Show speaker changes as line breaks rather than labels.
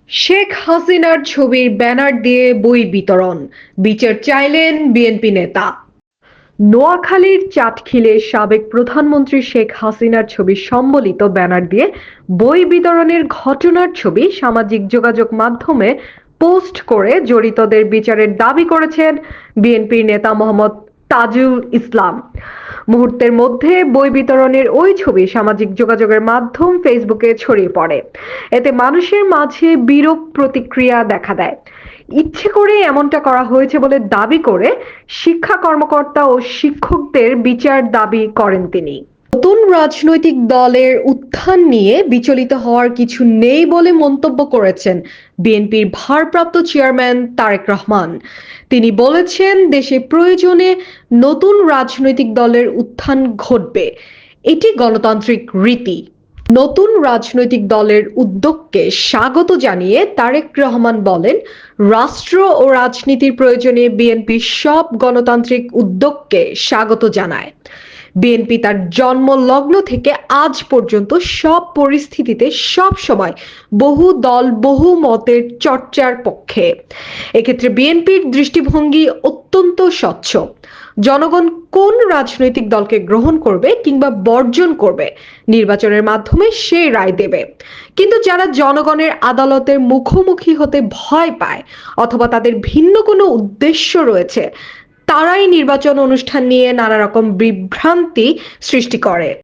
শেখ হাসিনার ছবির ব্যানার দিয়ে বই বিতরণ, বিচার চাইলেন বিএনপি নেতা। নোয়াখালীর চাটখিলে সাবেক প্রধানমন্ত্রী শেখ হাসিনার ছবি সম্বলিত ব্যানার দিয়ে বই বিতরণের ঘটনার ছবি সামাজিক যোগাযোগ মাধ্যমে পোস্ট করে জড়িতদের বিচারের দাবি করেছেন বিএনপির নেতা মোহাম্মদ তাজুল ইসলাম। মুহূর্তের মধ্যে বই বিতরণের ওই ছবি সামাজিক যোগাযোগের মাধ্যম ফেসবুকে ছড়িয়ে পড়ে। এতে মানুষের মাঝে বিরূপ প্রতিক্রিয়া দেখা দেয়। ইচ্ছে করে এমনটা করা হয়েছে বলে দাবি করে শিক্ষা কর্মকর্তা ও শিক্ষকদের বিচার দাবি করেন তিনি। নতুন রাজনৈতিক দলের উত্থান নিয়ে বিচলিত হওয়ার কিছু নেই বলে মন্তব্য করেছেন বিএনপির ভারপ্রাপ্ত চেয়ারম্যান তারেক রহমান। তিনি বলেছেন, দেশে প্রয়োজনে নতুন রাজনৈতিক দলের উত্থান ঘটবে, এটি গণতান্ত্রিক রীতি। নতুন রাজনৈতিক দলের উদ্যোগকে স্বাগত জানিয়ে তারেক রহমান বলেন, রাষ্ট্র ও রাজনীতির প্রয়োজনে বিএনপি সব গণতান্ত্রিক উদ্যোগকে স্বাগত জানায়। বিএনপি তার জন্ম লগ্ন থেকে আজ পর্যন্ত সব পরিস্থিতিতে সব সময় বহু দল বহু মতের চর্চার পক্ষে। এক্ষেত্রে বিএনপির দৃষ্টিভঙ্গি অত্যন্ত স্বচ্ছ। জনগণ কোন রাজনৈতিক দলকে গ্রহণ করবে কিংবা বর্জন করবে, নির্বাচনের মাধ্যমে সেই রায় দেবে। কিন্তু যারা জনগণের আদালতের মুখোমুখি হতে ভয় পায় অথবা তাদের ভিন্ন কোনো উদ্দেশ্য রয়েছে, তারাই নির্বাচন অনুষ্ঠান নিয়ে নানা রকম বিভ্রান্তি সৃষ্টি করে।